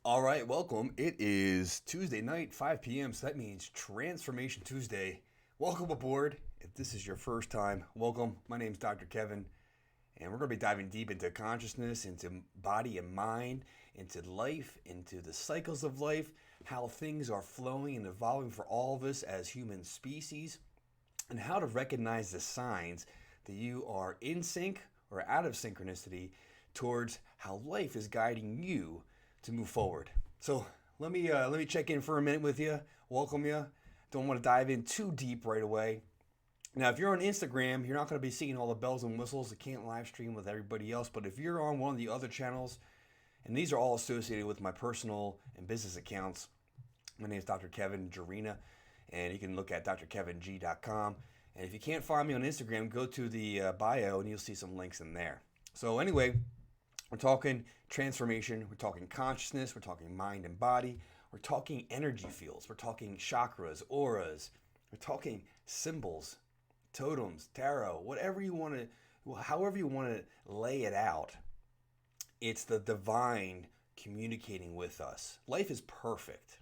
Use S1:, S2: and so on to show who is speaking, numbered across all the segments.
S1: All right, welcome. It is Tuesday night, 5 p.m., so that means Transformation Tuesday. Welcome aboard. If this is your first time, welcome. My name is Dr. Kevin, and we're going to be diving deep into consciousness, into body and mind, into life, into the cycles of life, how things are flowing and evolving for all of us as human species, and how to recognize the signs that you are in sync or out of synchronicity towards how life is guiding you to move forward. So let me check in for a minute with you. Welcome you. Don't want to dive in too deep right away. Now, if you're on Instagram, you're not going to be seeing all the bells and whistles. It can't live stream with everybody else. But if you're on one of the other channels, and these are all associated with my personal and business accounts, my name is Dr. Kevin Jarina, and you can look at drkeving.com. And if you can't find me on Instagram, go to the bio and you'll see some links in there. So anyway, we're talking transformation, we're talking consciousness, we're talking mind and body, we're talking energy fields, we're talking chakras, auras, we're talking symbols, totems, tarot, whatever you want to, however you want to lay it out. It's the divine communicating with us. Life is perfect.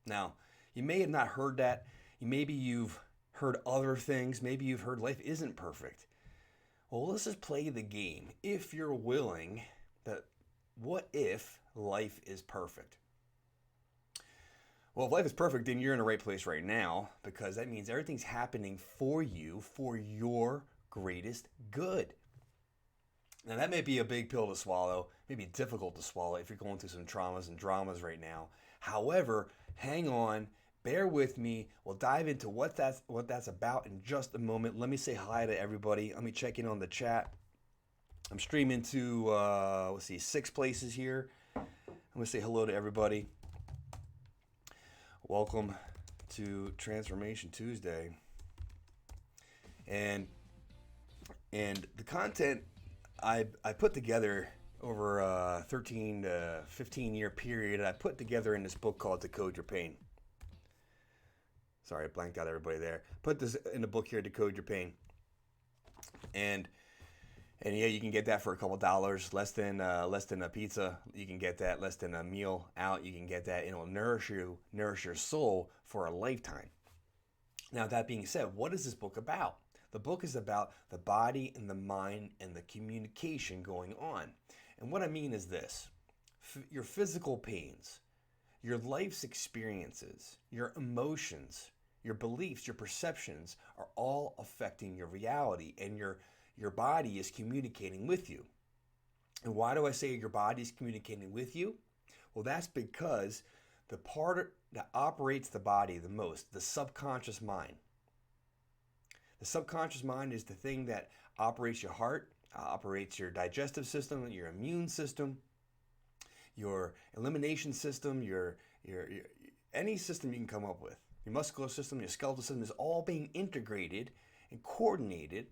S1: Now, you may have not heard that. Maybe you've heard other things. Maybe you've heard life isn't perfect. Well, let's just play the game. If you're willing, that what if life is perfect? Well, if life is perfect, then you're in the right place right now, because that means everything's happening for you for your greatest good. Now, that may be a big pill to swallow, maybe difficult to swallow if you're going through some traumas and dramas right now. However, hang on, bear with me. We'll dive into what that's about in just a moment. Let me say hi to everybody. Let me check in on the chat. I'm streaming to, 6 places here. I'm going to say hello to everybody. Welcome to Transformation Tuesday. And the content I put together over a 13 to 15 year period, I put together in this book called Decode Your Pain. Sorry, I blanked out everybody there. Put this in the book here, Decode Your Pain. And yeah, you can get that for a couple dollars, less than a pizza. You can get that less than a meal out. You can get that. It'll nourish your soul for a lifetime. Now, that being said, what is this book about? The book is about the body and the mind and the communication going on. And what I mean is this: your physical pains, your life's experiences, your emotions, your beliefs, your perceptions are all affecting your reality, and your body is communicating with you. And why do I say your body is communicating with you? Well, that's because the part that operates the body the most, the subconscious mind. The subconscious mind is the thing that operates your heart, operates your digestive system, your immune system, your elimination system, your any system you can come up with. Your muscular system, your skeletal system is all being integrated and coordinated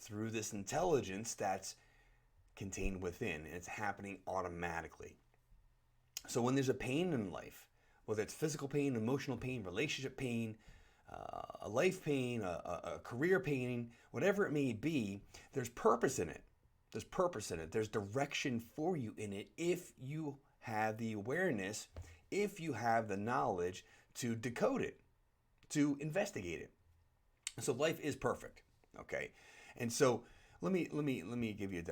S1: through this intelligence that's contained within, and it's happening automatically. So when there's a pain in life, whether it's physical pain, emotional pain, relationship pain, a life pain, a career pain, whatever it may be, there's purpose in it. There's purpose in it. There's direction for you in it if you have the awareness, if you have the knowledge to decode it, to investigate it. So life is perfect, okay? And so let me give you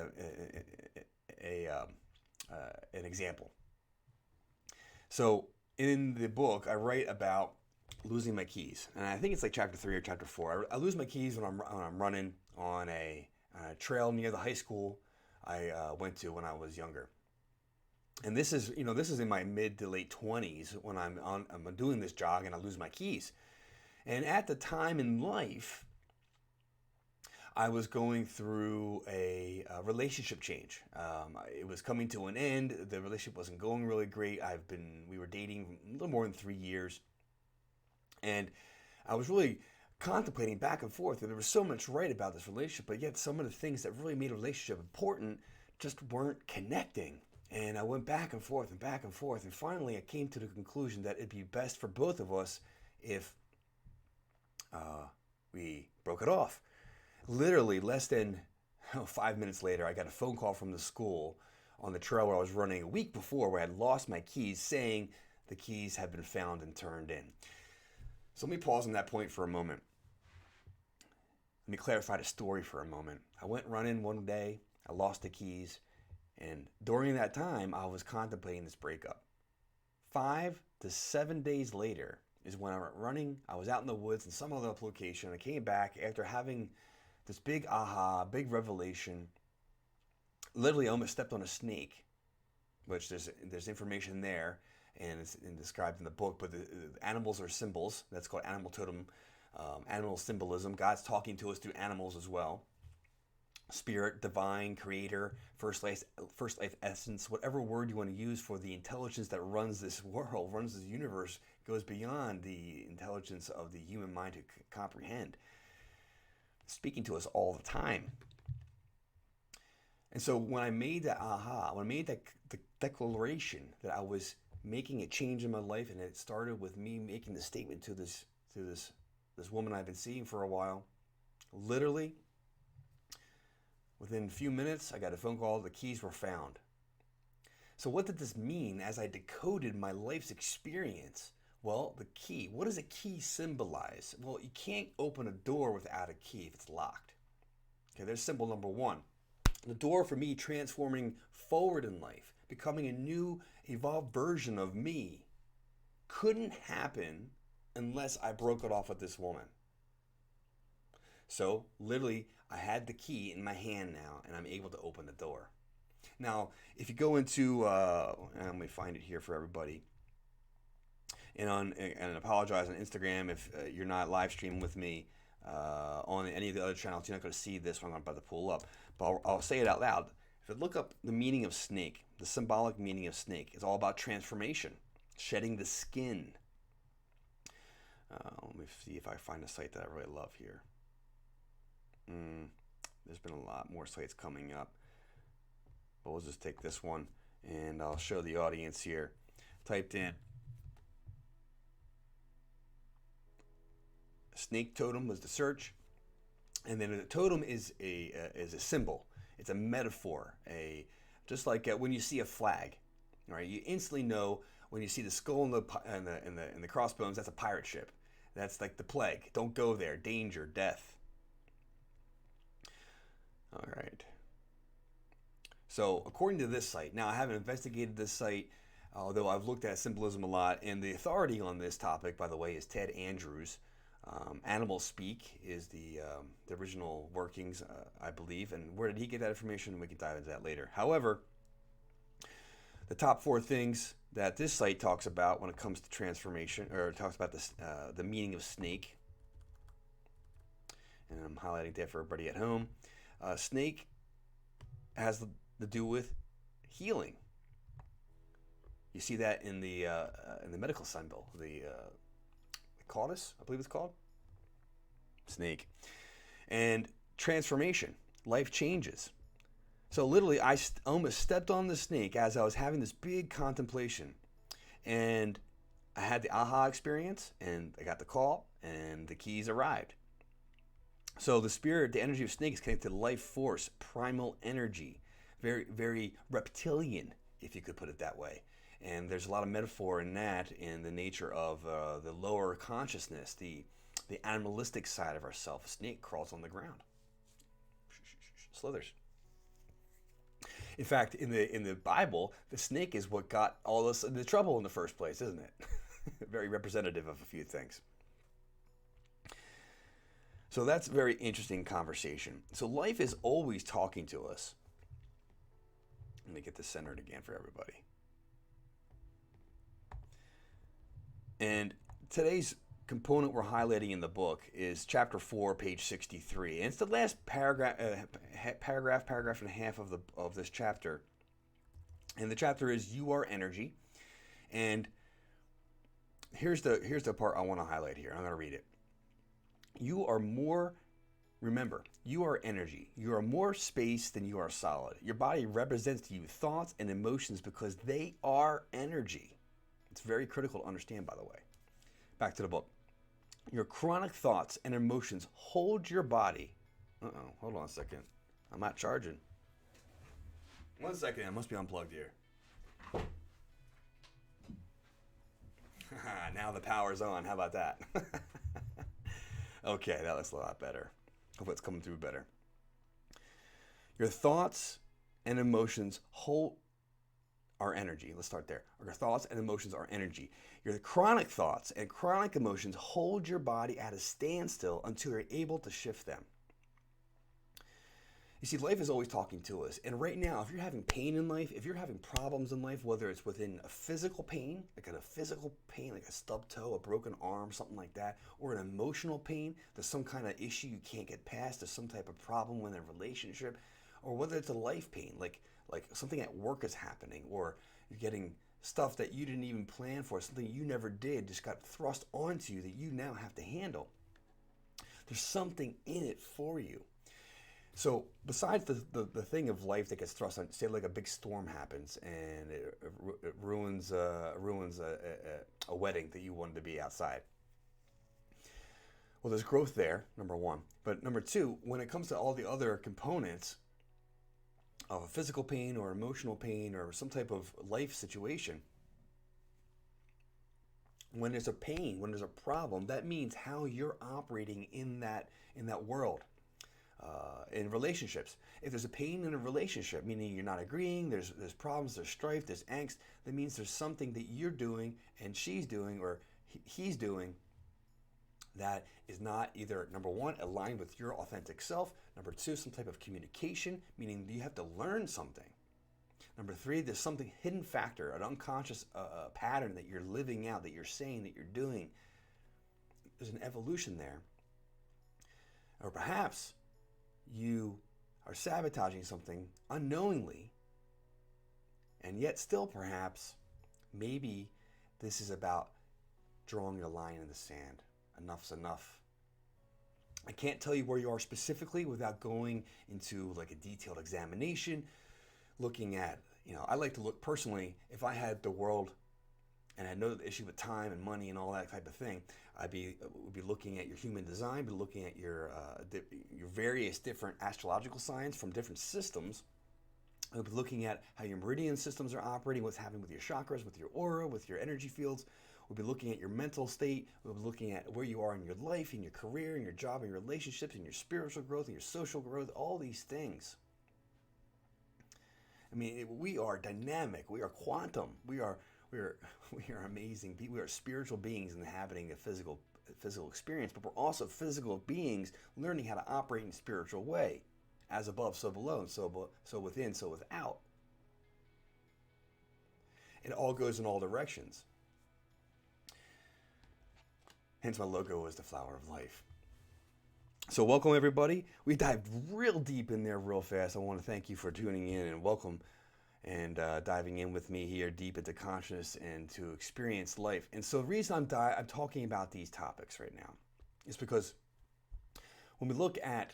S1: an example. So in the book, I write about losing my keys, and I think it's like chapter 3 or chapter 4. I lose my keys when I'm running on a trail near the high school I went to when I was younger. And this is in my mid to late 20s when I'm doing this jog and I lose my keys. And at the time in life, I was going through a relationship change. It was coming to an end. The relationship wasn't going really great. We were dating a little more than 3 years. And I was really contemplating back and forth, and there was so much right about this relationship, but yet some of the things that really made a relationship important just weren't connecting. And I went back and forth, and finally I came to the conclusion that it'd be best for both of us if we broke it off. Literally less than 5 minutes later, I got a phone call from the school. on the trail where I was running a week before, where I had lost my keys, saying the keys had been found and turned in. So let me pause on that point for a moment. Let me clarify the story for a moment. I went running one day, I lost the keys, and during that time, I was contemplating this breakup. 5 to 7 days later is when I went running. I was out in the woods in some other location. I came back after having this big aha, big revelation. Literally, I almost stepped on a snake, which there's information there, and it's described in the book. But the animals are symbols. That's called animal totem, animal symbolism. God's talking to us through animals as well. Spirit, divine, creator, first life essence, whatever word you want to use for the intelligence that runs this world, runs this universe, goes beyond the intelligence of the human mind to comprehend. Speaking to us all the time. And so when I made that aha, when I made that the declaration that I was making a change in my life, and it started with me making the statement to this woman I've been seeing for a while, literally, within a few minutes, I got a phone call, the keys were found. So what did this mean as I decoded my life's experience? Well, the key, what does a key symbolize? Well, you can't open a door without a key if it's locked. Okay, there's symbol number one. The door for me transforming forward in life, becoming a new, evolved version of me, couldn't happen unless I broke it off with this woman. So, literally, I had the key in my hand now, and I'm able to open the door. Now, if you go into, let me find it here for everybody, and apologize on Instagram if you're not live streaming with me on any of the other channels. You're not going to see this one I'm about to pull up, but I'll say it out loud. If you look up the meaning of snake, the symbolic meaning of snake, it's all about transformation, shedding the skin. Let me see if I find a site that I really love here. There's been a lot more sites coming up, but we'll just take this one and I'll show the audience here. Typed in snake totem was the search, and then the totem is a symbol. It's a metaphor, just like when you see a flag, right? You instantly know when you see the skull and the crossbones. That's a pirate ship. That's like the plague. Don't go there. Danger, death. All right. So according to this site, now I haven't investigated this site, although I've looked at symbolism a lot, and the authority on this topic, by the way, is Ted Andrews. Animal Speak is the original workings, I believe, and where did he get that information? We can dive into that later. However, the top 4 things that this site talks about when it comes to transformation, or talks about the meaning of snake, and I'm highlighting that for everybody at home. Snake has to do with healing. You see that in the medical symbol, the caudus, I believe it's called. Snake. And transformation. Life changes. So literally, I almost stepped on the snake as I was having this big contemplation. And I had the aha experience, and I got the call, and the keys arrived. So the spirit, the energy of snake is connected to life force, primal energy. Very, very reptilian, if you could put it that way. And there's a lot of metaphor in that, in the nature of the lower consciousness, the animalistic side of ourself. A snake crawls on the ground, slithers. In fact, in the Bible, the snake is what got all us into trouble in the first place, isn't it? Very representative of a few things. So that's a very interesting conversation. So life is always talking to us. Let me get this centered again for everybody. And today's component we're highlighting in the book is chapter 4, page 63. And it's the last paragraph and a half of this chapter. And the chapter is You Are Energy. And here's the part I want to highlight here. I'm going to read it. You are more, remember, you are energy. You are more space than you are solid. Your body represents to you thoughts and emotions because they are energy. It's very critical to understand, by the way. Back to the book. Your chronic thoughts and emotions hold your body. Hold on a second. I'm not charging. 1 second, I must be unplugged here. Now the power's on. How about that? Okay, that looks a lot better. Hope it's coming through better. Your thoughts and emotions hold our energy. Let's start there. Your thoughts and emotions are energy. Your chronic thoughts and chronic emotions hold your body at a standstill until you're able to shift them. You see, life is always talking to us. And right now, if you're having pain in life, if you're having problems in life, whether it's within a physical pain, like a stubbed toe, a broken arm, something like that, or an emotional pain, there's some kind of issue you can't get past, there's some type of problem within a relationship, or whether it's a life pain, like something at work is happening, or you're getting stuff that you didn't even plan for, something you never did, just got thrust onto you that you now have to handle. There's something in it for you. So besides the thing of life that gets thrust on, say like a big storm happens and it ruins a wedding that you wanted to be outside. Well, there's growth there, number one. But number two, when it comes to all the other components of a physical pain or emotional pain or some type of life situation, when there's a pain, when there's a problem, that means how you're operating in that world. In relationships, if there's a pain in a relationship, meaning you're not agreeing, there's problems, there's strife, there's angst, that means there's something that you're doing and she's doing or he's doing that is not either, number one, aligned with your authentic self, number two, some type of communication, meaning you have to learn something. Number three, there's something hidden factor, an unconscious pattern that you're living out, that you're saying, that you're doing. There's an evolution there. Or perhaps you are sabotaging something unknowingly, and yet still perhaps maybe this is about drawing a line in the sand. Enough's enough. I can't tell you where you are specifically without going into like a detailed examination, looking at, I like to look personally, if I had the world and I know the issue with time and money and all that type of thing, would be looking at your human design, be looking at your various different astrological signs from different systems. We'll be looking at how your meridian systems are operating, what's happening with your chakras, with your aura, with your energy fields. We'll be looking at your mental state. We'll be looking at where you are in your life, in your career, in your job, in your relationships, in your spiritual growth, in your social growth, all these things. I mean, we are dynamic. We are quantum. We are amazing. We are spiritual beings inhabiting a physical experience, but we're also physical beings learning how to operate in a spiritual way, as above, so below, and so within, so without. It all goes in all directions. Hence, my logo is the flower of life. So welcome, everybody. We dived real deep in there real fast. I want to thank you for tuning in and welcome and diving in with me here deep into consciousness and to experience life. And so the reason I'm talking about these topics right now is because when we look at,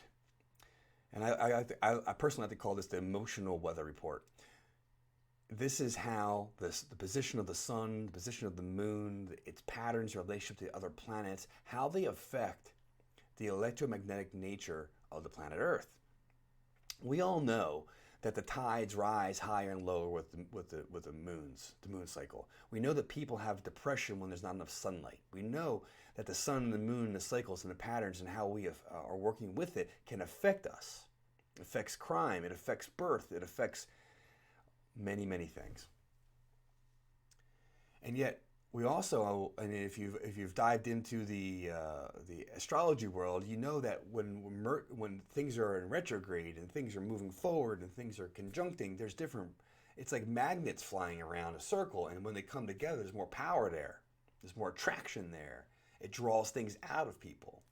S1: and I personally like to call this the emotional weather report. This is how the position of the sun, the position of the moon, its patterns, relationship to the other planets, how they affect the electromagnetic nature of the planet Earth. We all know that the tides rise higher and lower with the moon cycle. We know that people have depression when there's not enough sunlight. We know that the sun and the moon, the cycles and the patterns and how we are working with it can affect us. It affects crime, it affects birth, it affects many, many things. And yet, we also, and if you've dived into the astrology world, you know that when things are in retrograde and things are moving forward and things are conjuncting, there's different. It's like magnets flying around a circle, and when they come together, there's more power there. There's more attraction there. It draws things out of people,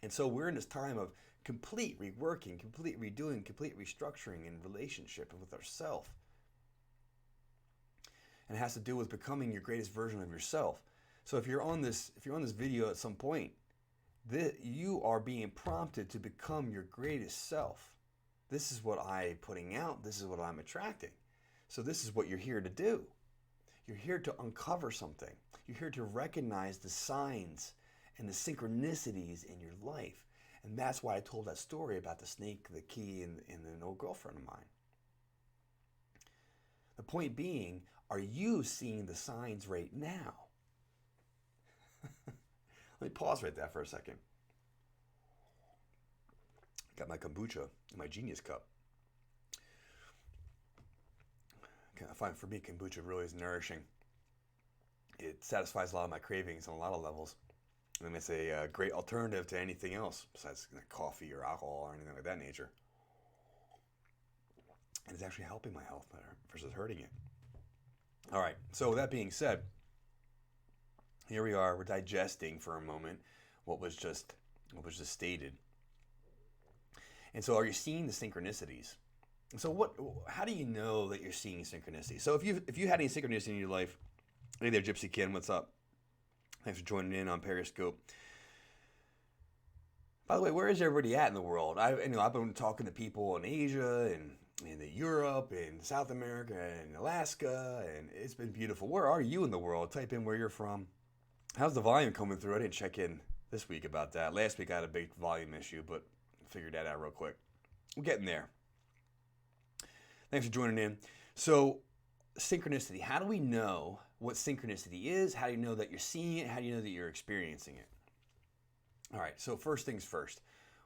S1: and so we're in this time of complete reworking, complete redoing, complete restructuring in relationship and with ourselves. And it has to do with becoming your greatest version of yourself. So if you're on this video at some point, you are being prompted to become your greatest self. This is what I'm putting out. This is what I'm attracting. So this is what you're here to do. You're here to uncover something. You're here to recognize the signs and the synchronicities in your life. And that's why I told that story about the snake, the key, and an old girlfriend of mine. The point being, are you seeing the signs right now? Let me pause right there for a second. Got my kombucha in my Genius cup. I find for me, kombucha really is nourishing. It satisfies a lot of my cravings on a lot of levels. And it's a great alternative to anything else besides coffee or alcohol or anything like that nature. And it's actually helping my health better versus hurting it. All right, so with that being said, here we are, we're digesting for a moment what was just stated. And so are you seeing the synchronicities? And so how do you know that you're seeing synchronicities? So if you had any synchronicity in your life, hey there, Gypsy Ken, what's up? Thanks for joining in on Periscope. By the way, where is everybody at in the world? I've been talking to people in Asia and in Europe and South America and Alaska, and it's been beautiful. Where are you in the world? Type in where you're from. How's the volume coming through? I didn't check in this week about that. Last week I had a big volume issue, but figured that out real quick. We're getting there. Thanks for joining in. So, synchronicity. How do we know what synchronicity is? How do you know that you're seeing it? How do you know that you're experiencing it? All right, so first things first.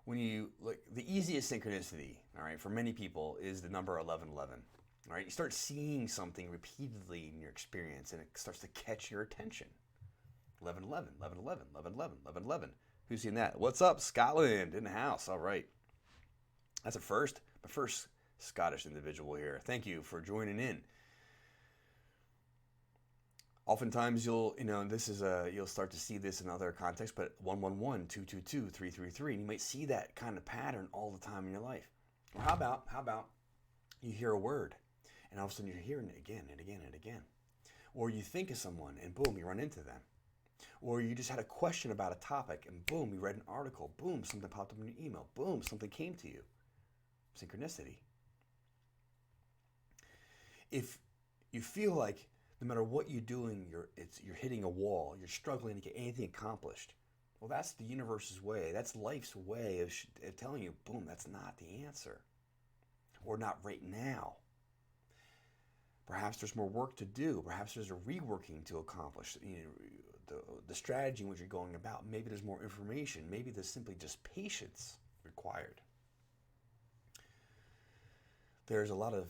S1: When you the easiest synchronicity, all right, for many people is the number 1111. All right, you start seeing something repeatedly in your experience and it starts to catch your attention. 1111, 1111, 1111, 1111. Who's seen that? What's up, Scotland in the house? All right. That's a first. My first Scottish individual here. Thank you for joining in. Oftentimes you'll start to see this in other contexts, but 111, 222, 333, and you might see that kind of pattern all the time in your life. Or how about you hear a word and all of a sudden you're hearing it again and again and again. Or you think of someone and boom, you run into them. Or you just had a question about a topic and boom, you read an article, boom, something popped up in your email, boom, something came to you. Synchronicity. If you feel like no matter what you're doing, you're hitting a wall, you're struggling to get anything accomplished, well, that's the universe's way. That's life's way of telling you, boom, that's not the answer. Or not right now. Perhaps there's more work to do. Perhaps there's a reworking to accomplish. The strategy in which you're going about. Maybe there's more information. Maybe there's simply just patience required. There's a lot of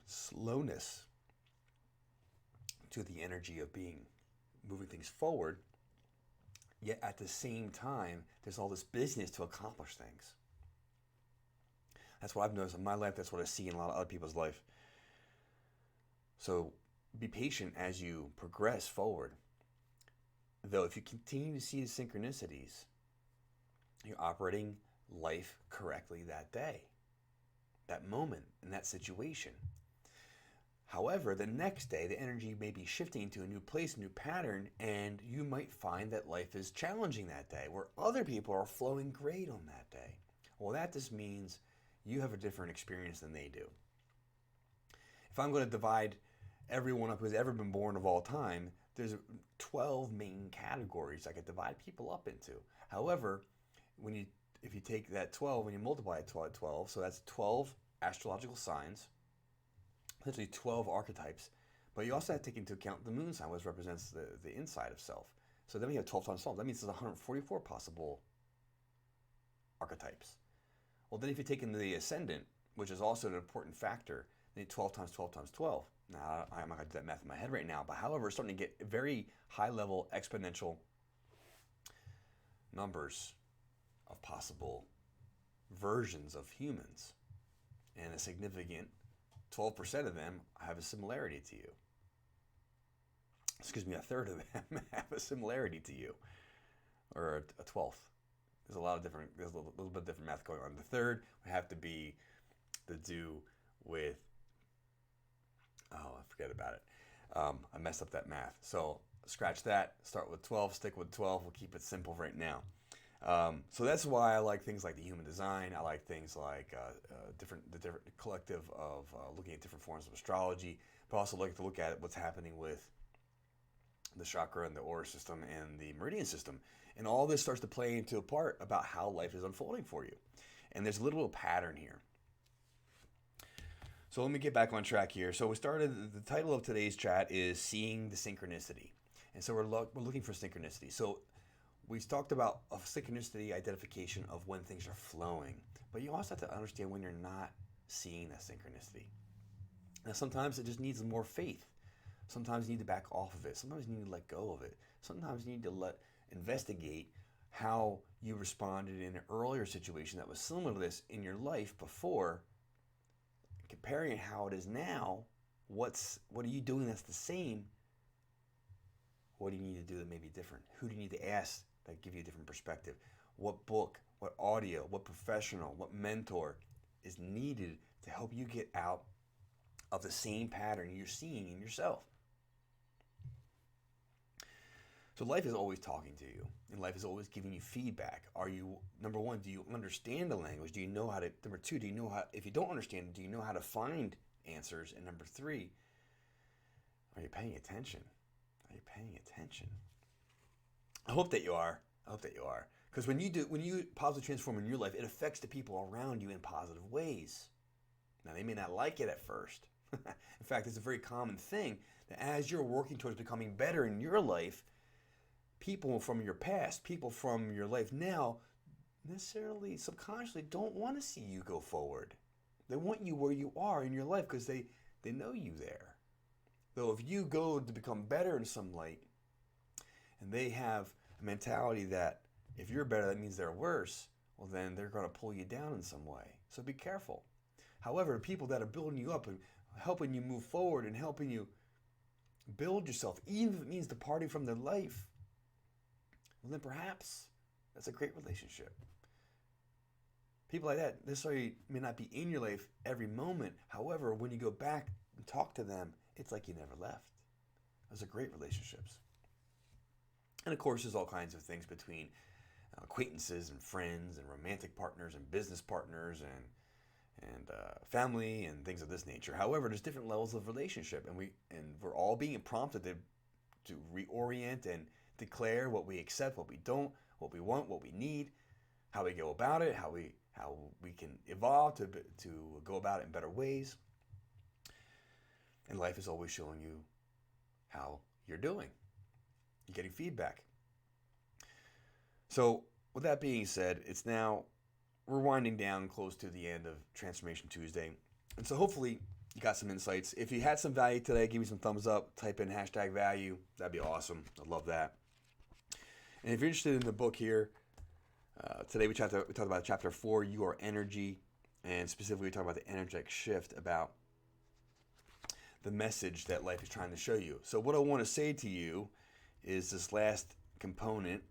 S1: slowness to the energy of moving things forward, yet at the same time, there's all this business to accomplish things. That's what I've noticed in my life. That's what I see in a lot of other people's life. So be patient as you progress forward. Though if you continue to see the synchronicities, you're operating life correctly that day, that moment, in that situation. However, the next day, the energy may be shifting to a new place, a new pattern, and you might find that life is challenging that day, where other people are flowing great on that day. Well, that just means you have a different experience than they do. If I'm going to divide everyone up who's ever been born of all time, there's 12 main categories I could divide people up into. However, if you take that 12 and you multiply it by 12, so that's 12 astrological signs, essentially 12 archetypes, but you also have to take into account the moon sign, which represents the inside of self. So then we have 12 times 12. That means there's 144 possible archetypes. Well, then if you take into the ascendant, which is also an important factor, then 12 times 12 times 12. Now, I'm not going to do that math in my head right now, but however, it's starting to get very high-level exponential numbers of possible versions of humans. And a significant 12% of them have a similarity to you. Excuse me, a third of them have a similarity to you. Or a 12th. There's a little bit of different math going on. The third would have to be to do with, I forget about it. I messed up that math. So scratch that, start with 12, stick with 12. We'll keep it simple right now. So that's why I like things like the human design. I like things like the different collective of looking at different forms of astrology, but also like to look at what's happening with the chakra and the aura system and the meridian system. And all this starts to play into a part about how life is unfolding for you. And there's a little pattern here. So let me get back on track here. So we started, the title of today's chat is Seeing the Synchronicity. And so we're looking for synchronicity. So we talked about a synchronicity identification of when things are flowing. But you also have to understand when you're not seeing that synchronicity. Now sometimes it just needs more faith. Sometimes you need to back off of it. Sometimes you need to let go of it. Sometimes you need to investigate how you responded in an earlier situation that was similar to this in your life before, comparing how it is now. What are you doing that's the same? What do you need to do that may be different? Who do you need to ask that give you a different perspective? What book, what audio, what professional, what mentor is needed to help you get out of the same pattern you're seeing in yourself? So life is always talking to you, and life is always giving you feedback. Are you, number one, do you understand the language? Do you know how to, number two, do you know how, if you don't understand it, do you know how to find answers? And number three, are you paying attention? Are you paying attention? I hope that you are. I hope that you are. Because when you positively transform in your life, it affects the people around you in positive ways. Now, they may not like it at first. In fact, it's a very common thing that as you're working towards becoming better in your life, people from your past, people from your life now, necessarily subconsciously don't want to see you go forward. They want you where you are in your life because they know you there. Though if you go to become better in some light, and they have a mentality that if you're better, that means they're worse, well then they're going to pull you down in some way. So be careful. However, people that are building you up and helping you move forward and helping you build yourself, even if it means departing from their life, well then perhaps that's a great relationship. People like that necessarily may not be in your life every moment. However, when you go back and talk to them, it's like you never left. Those are great relationships. And of course, there's all kinds of things between acquaintances and friends and romantic partners and business partners and family and things of this nature. However, there's different levels of relationship, and we're all being prompted to reorient and declare what we accept, what we don't, what we want, what we need, how we go about it, how we can evolve to go about it in better ways. And life is always showing you how you're doing. You're getting feedback. So with that being said, we're winding down close to the end of Transformation Tuesday. And so hopefully you got some insights. If you had some value today, give me some thumbs up, type in #value. That'd be awesome. I'd love that. And if you're interested in the book here, today we talked about chapter 4, You Are Energy, and specifically we talked about the energetic shift, about the message that life is trying to show you. So what I want to say to you is this last component.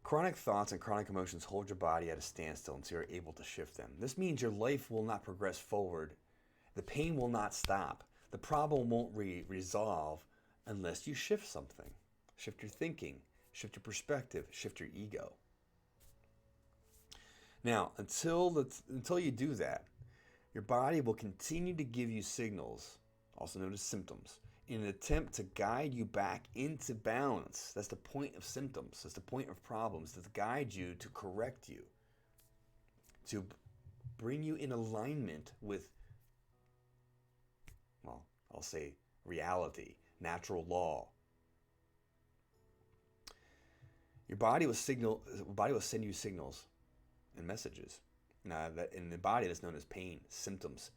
S1: Chronic thoughts and chronic emotions hold your body at a standstill until you're able to shift them. This means your life will not progress forward. The pain will not stop. The problem won't resolve unless you shift something. Shift your thinking, shift your perspective, shift your ego. Now, until you do that, your body will continue to give you signals, also known as symptoms, in an attempt to guide you back into balance. That's the point of symptoms. That's the point of problems, to guide you, to correct you, to bring you in alignment with, well, I'll say reality, natural law. Your body will send you signals and messages. Now, that in the body, that's known as pain, symptoms.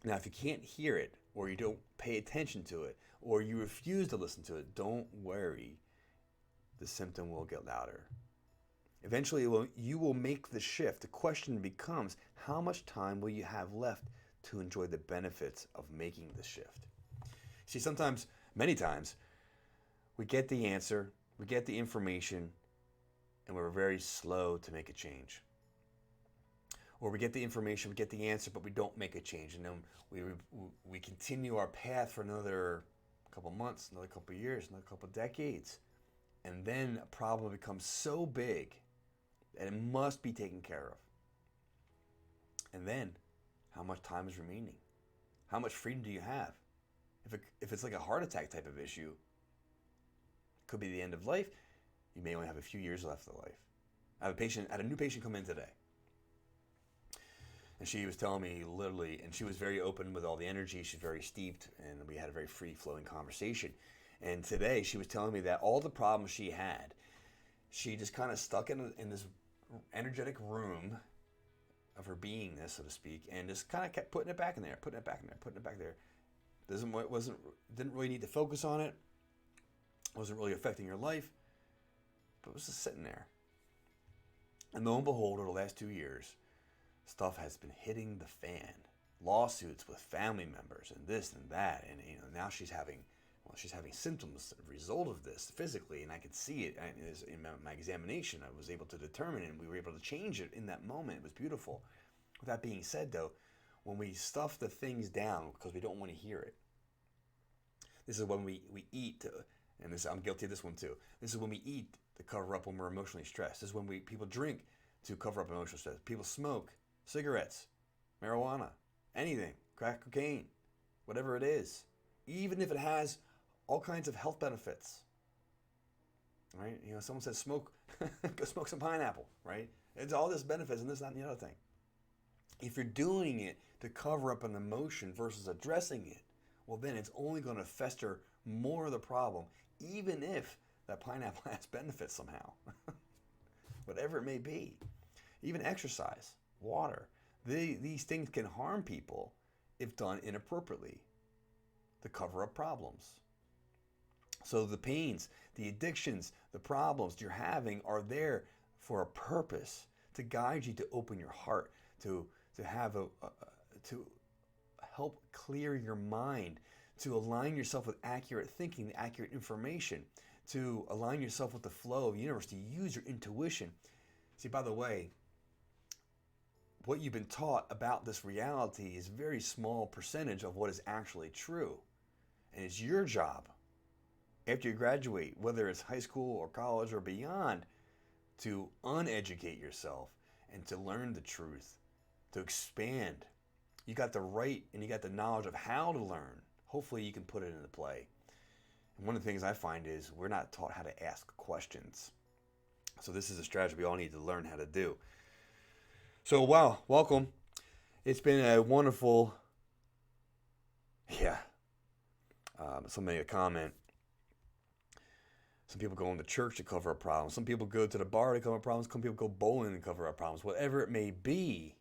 S1: Now, if you can't hear it, or you don't pay attention to it, or you refuse to listen to it, don't worry. The symptom will get louder. Eventually, you will make the shift. The question becomes, how much time will you have left to enjoy the benefits of making the shift? See, many times, we get the answer, we get the information, and we're very slow to make a change. Or we get the information, we get the answer, but we don't make a change. And then we continue our path for another couple months, another couple years, another couple decades. And then a problem becomes so big that it must be taken care of. And then, how much time is remaining? How much freedom do you have? If it's like a heart attack type of issue, it could be the end of life. You may only have a few years left of life. I had a new patient come in today. And she was telling me literally, and she was very open with all the energy. She's very steeped, and we had a very free-flowing conversation. And today she was telling me that all the problems she had, she just kind of stuck in this energetic room of her beingness, so to speak, and just kind of kept putting it back in there, putting it back in there, putting it back there. Didn't really need to focus on it. Wasn't really affecting her life, but it was just sitting there. And lo and behold, over the last 2 years, stuff has been hitting the fan. Lawsuits with family members and this and that, and now she's having symptoms as a result of this physically, and I could see it in my examination. I was able to determine it, and we were able to change it in that moment. It was beautiful. With that being said, though, when we stuff the things down because we don't want to hear it, this is when we eat, and I'm guilty of this one too. This is when we eat to cover up when we're emotionally stressed. This is when people drink to cover up emotional stress. People smoke cigarettes, marijuana, anything, crack cocaine, whatever it is, even if it has all kinds of health benefits, right? Someone says smoke, go smoke some pineapple, right? It's all this benefits and this, that, and the other thing. If you're doing it to cover up an emotion versus addressing it, well, then it's only going to fester more of the problem, even if that pineapple has benefits somehow, whatever it may be. Even exercise, water, these things can harm people if done inappropriately to cover up problems. So the pains, the addictions, the problems you're having are there for a purpose, to guide you to open your heart, to help clear your mind, to align yourself with accurate thinking, accurate information, to align yourself with the flow of the universe, to use your intuition. See, by the way, what you've been taught about this reality is a very small percentage of what is actually true. And it's your job, after you graduate, whether it's high school or college or beyond, to uneducate yourself and to learn the truth, to expand. You got the right and you got the knowledge of how to learn. Hopefully you can put it into play. And one of the things I find is we're not taught how to ask questions. So this is a strategy we all need to learn how to do. So wow, welcome. It's been a wonderful, somebody made a comment. Some people go into church to cover up problems. Some people go to the bar to cover up problems. Some people go bowling to cover up problems. Whatever it may be,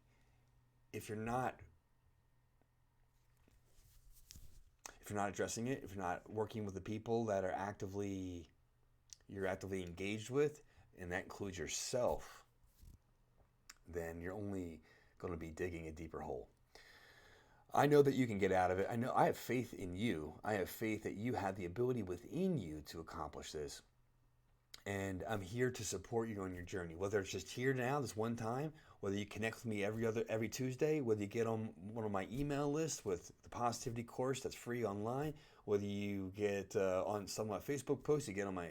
S1: if you're not addressing it, if you're not working with the people that you're actively engaged with, and that includes yourself, then you're only going to be digging a deeper hole. I know that you can get out of it. I have faith in you. I have faith that you have the ability within you to accomplish this. And I'm here to support you on your journey, whether it's just here now, this one time, whether you connect with me every Tuesday, whether you get on one of my email lists with the positivity course that's free online, whether you get on some of my Facebook posts, you get on my,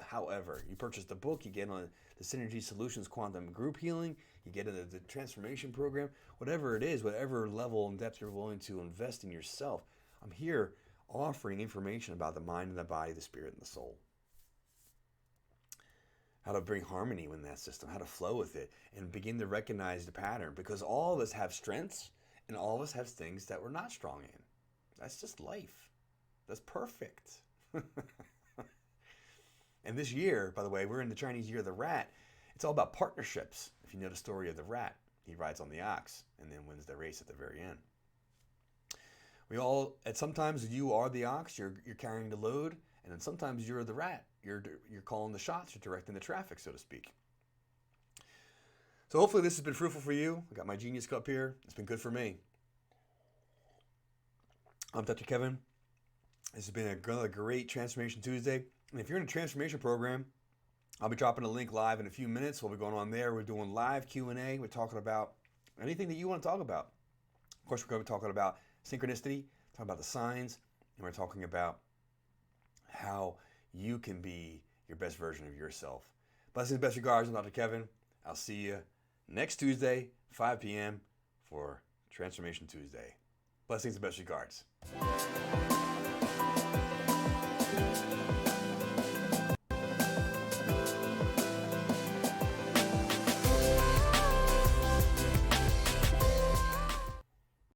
S1: however, you purchase the book, you get on the Synergy Solutions Quantum Group Healing, you get into the transformation program, whatever it is, whatever level and depth you're willing to invest in yourself, I'm here offering information about the mind and the body, the spirit and the soul. How to bring harmony in that system, how to flow with it, and begin to recognize the pattern. Because all of us have strengths, and all of us have things that we're not strong in. That's just life. That's perfect. And this year, by the way, we're in the Chinese Year of the Rat. It's all about partnerships. If you know the story of the rat, he rides on the ox and then wins the race at the very end. Sometimes you are the ox, you're carrying the load, and then sometimes you're the rat. You're calling the shots, you're directing the traffic, so to speak. So hopefully this has been fruitful for you. I got my Genius Cup here. It's been good for me. I'm Dr. Kevin. This has been another great Transformation Tuesday. And if you're in a transformation program, I'll be dropping a link live in a few minutes. We'll be going on there. We're doing live Q&A. We're talking about anything that you want to talk about. Of course, we're going to be talking about synchronicity, talking about the signs, and we're talking about how you can be your best version of yourself. Blessings, best regards. I'm Dr. Kevin. I'll see you next Tuesday, 5 p.m. for Transformation Tuesday. Blessings and best regards.